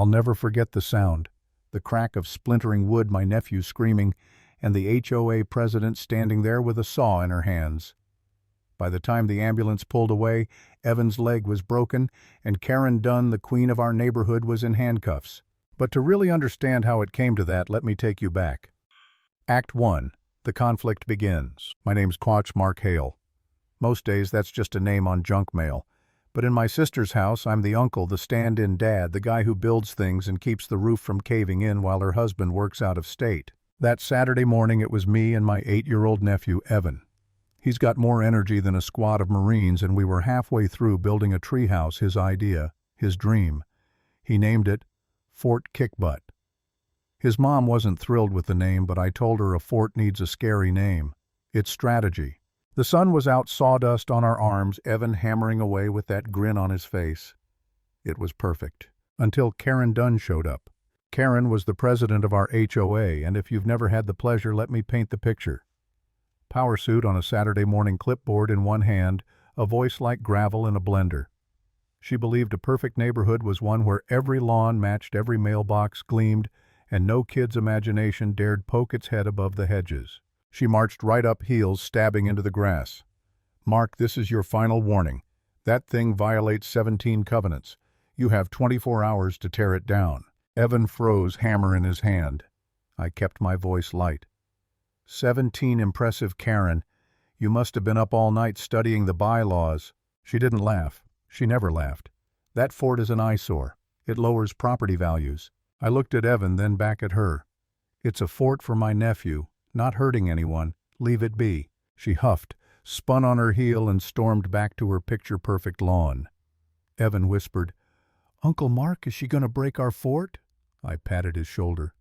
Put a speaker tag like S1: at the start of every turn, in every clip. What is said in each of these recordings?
S1: I'll never forget the sound, the crack of splintering wood, my nephew screaming, and the HOA president standing there with a saw in her hands. By the time the ambulance pulled away, Evan's leg was broken, and Karen Dunn, the queen of our neighborhood, was in handcuffs. But to really understand how it came to that, let me take you back. Act 1. The conflict begins. My name's Quach Mark Hale. Most days that's just a name on junk mail. But in my sister's house, I'm the uncle, the stand-in dad, the guy who builds things and keeps the roof from caving in while her husband works out of state. That Saturday morning, it was me and my 8-year-old nephew, Evan. He's got more energy than a squad of Marines, and we were halfway through building a treehouse, his idea, his dream. He named it Fort Kickbutt. His mom wasn't thrilled with the name, but I told her a fort needs a scary name. It's strategy. The sun was out, sawdust on our arms, Evan hammering away with that grin on his face. It was perfect. Until Karen Dunn showed up. Karen was the president of our HOA, and if you've never had the pleasure, let me paint the picture. Power suit on a Saturday morning, clipboard in one hand, a voice like gravel in a blender. She believed a perfect neighborhood was one where every lawn matched every mailbox, gleamed, and no kid's imagination dared poke its head above the hedges. She marched right up, heels stabbing into the grass. Mark, this is your final warning. That thing violates 17 covenants. You have 24 hours to tear it down. Evan froze, hammer in his hand. I kept my voice light. 17, impressive, Karen. You must have been up all night studying the bylaws. She didn't laugh. She never laughed. That fort is an eyesore. It lowers property values. I looked at Evan, then back at her. It's a fort for my nephew, not hurting anyone. Leave it be. She huffed, spun on her heel, and stormed back to her picture-perfect lawn. Evan whispered, "Uncle Mark, is she going to break our fort?" I patted his shoulder.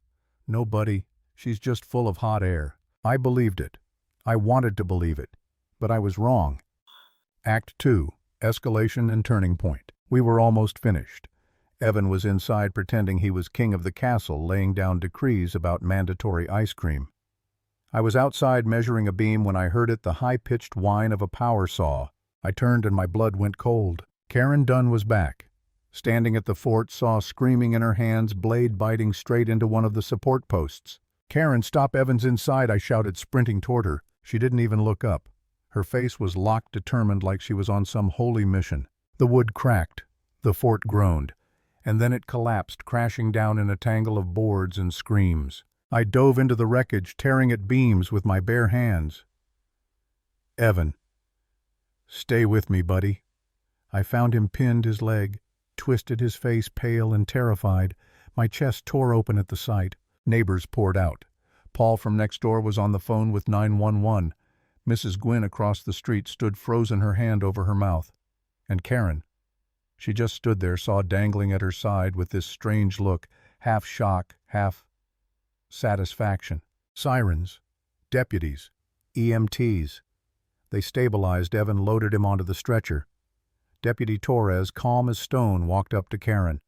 S1: "No, buddy. She's just full of hot air." I believed it. I wanted to believe it. But I was wrong. Act 2. Escalation and turning point. We were almost finished. Evan was inside pretending he was king of the castle, laying down decrees about mandatory ice cream. I was outside measuring a beam when I heard it, the high-pitched whine of a power saw. I turned and my blood went cold. Karen Dunn was back. Standing at the fort, saw screaming in her hands, blade biting straight into one of the support posts. "Karen, stop, Evan's inside," I shouted, sprinting toward her. She didn't even look up. Her face was locked, determined, like she was on some holy mission. The wood cracked. The fort groaned. And then it collapsed, crashing down in a tangle of boards and screams. I dove into the wreckage, tearing at beams with my bare hands. "Evan, stay with me, buddy." I found him pinned, his leg, twisted, his face pale and terrified. My chest tore open at the sight. Neighbors poured out. Paul from next door was on the phone with 911. Mrs. Gwynn across the street stood frozen, her hand over her mouth. And Karen. She just stood there, saw dangling at her side with this strange look, half shock, half satisfaction. Sirens. Deputies. EMTs. They stabilized Evan, loaded him onto the stretcher. Deputy Torres, calm as stone, walked up to Karen.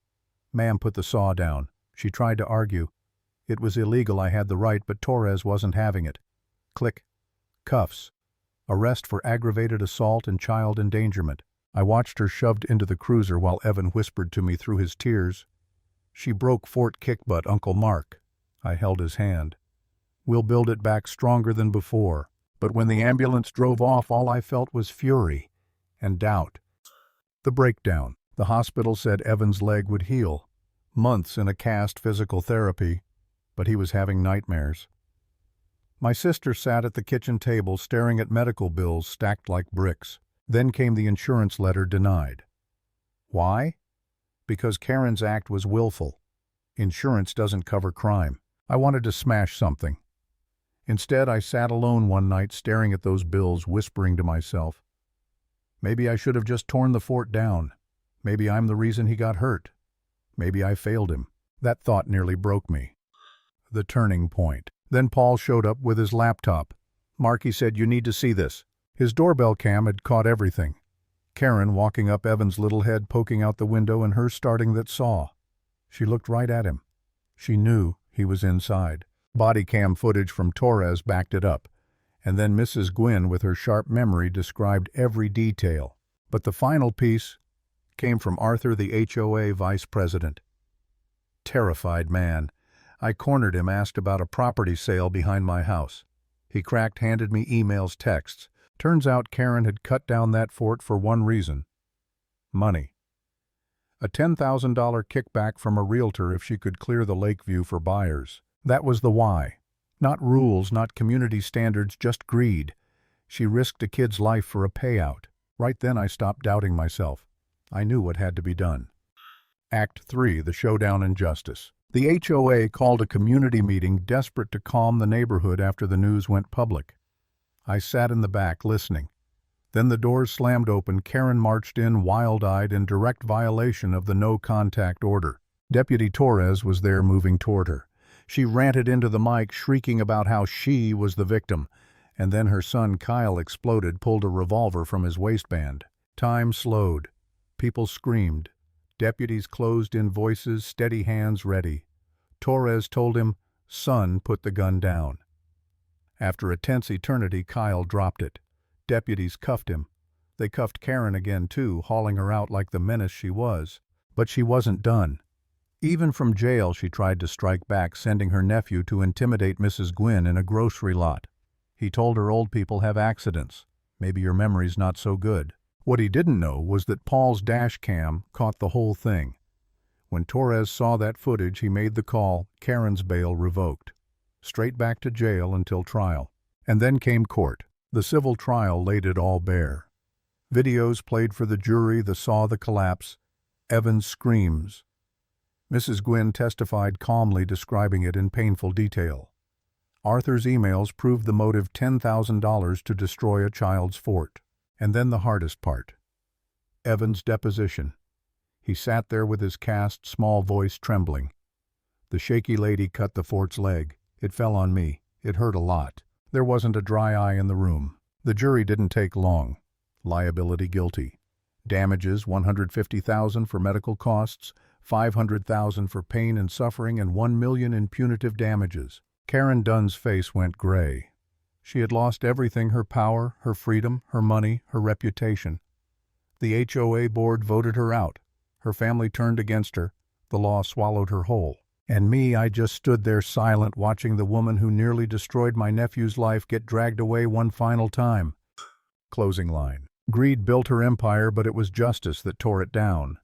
S1: "Ma'am, put the saw down." She tried to argue. It was illegal, I had the right, but Torres wasn't having it. Click. Cuffs. Arrest for aggravated assault and child endangerment. I watched her shoved into the cruiser while Evan whispered to me through his tears, "She broke Fort Kickbutt, Uncle Mark." I held his hand. "We'll build it back stronger than before." But when the ambulance drove off, all I felt was fury and doubt. The breakdown. The hospital said Evan's leg would heal. Months in a cast, physical therapy. But he was having nightmares. My sister sat at the kitchen table staring at medical bills stacked like bricks. Then came the insurance letter, denied. Why? Because Karen's act was willful. Insurance doesn't cover crime. I wanted to smash something. Instead, I sat alone one night staring at those bills, whispering to myself, maybe I should have just torn the fort down. Maybe I'm the reason he got hurt. Maybe I failed him. That thought nearly broke me. The turning point. Then Paul showed up with his laptop. "Marky said you need to see this." His doorbell cam had caught everything. Karen walking up, Evan's little head poking out the window, and her starting that saw. She looked right at him. She knew he was inside. Body cam footage from Torres backed it up. And then Mrs. Gwynn, with her sharp memory, described every detail. But the final piece came from Arthur, the HOA vice president. terrified man. I cornered him, asked about a property sale behind my house. He cracked, handed me emails, texts. Turns out Karen had cut down that fort for one reason: money. A $10,000 kickback from a realtor if she could clear the Lakeview for buyers. That was the why. Not rules, not community standards, just greed. She risked a kid's life for a payout. Right then I stopped doubting myself. I knew what had to be done. Act 3, the showdown in justice. The HOA called a community meeting, desperate to calm the neighborhood after the news went public. I sat in the back, listening. Then the doors slammed open. Karen marched in, wild-eyed, in direct violation of the no-contact order. Deputy Torres was there, moving toward her. She ranted into the mic, shrieking about how she was the victim. And then her son Kyle exploded, pulled a revolver from his waistband. Time slowed. People screamed. Deputies closed in voices, steady hands ready. Torres told him, "Son, put the gun down." After a tense eternity, Kyle dropped it. Deputies cuffed him. They cuffed Karen again too, hauling her out like the menace she was. But she wasn't done. Even from jail she tried to strike back, sending her nephew to intimidate Mrs. Gwynn in a grocery lot. He told her old people have accidents. Maybe your memory's not so good. What he didn't know was that Paul's dash cam caught the whole thing. When Torres saw that footage, he made the call: Karen's bail revoked. Straight back to jail until trial. And then came court. The civil trial laid it all bare. Videos played for the jury that saw the collapse. Evan's screams. Mrs. Gwynn testified calmly, describing it in painful detail. Arthur's emails proved the motive: $10,000 to destroy a child's fort. And then the hardest part. Evan's deposition. He sat there with his cast, small voice trembling. The shaky lady cut the fort's leg. It fell on me. It hurt a lot. There wasn't a dry eye in the room. The jury didn't take long. Liability: guilty. Damages: $150,000 for medical costs, $500,000 for pain and suffering, and $1 million in punitive damages. Karen Dunn's face went gray. She had lost everything: her power, her freedom, her money, her reputation. The HOA board voted her out. Her family turned against her. The law swallowed her whole. And me, I just stood there silent, watching the woman who nearly destroyed my nephew's life get dragged away one final time. Closing line. Greed built her empire, but it was justice that tore it down.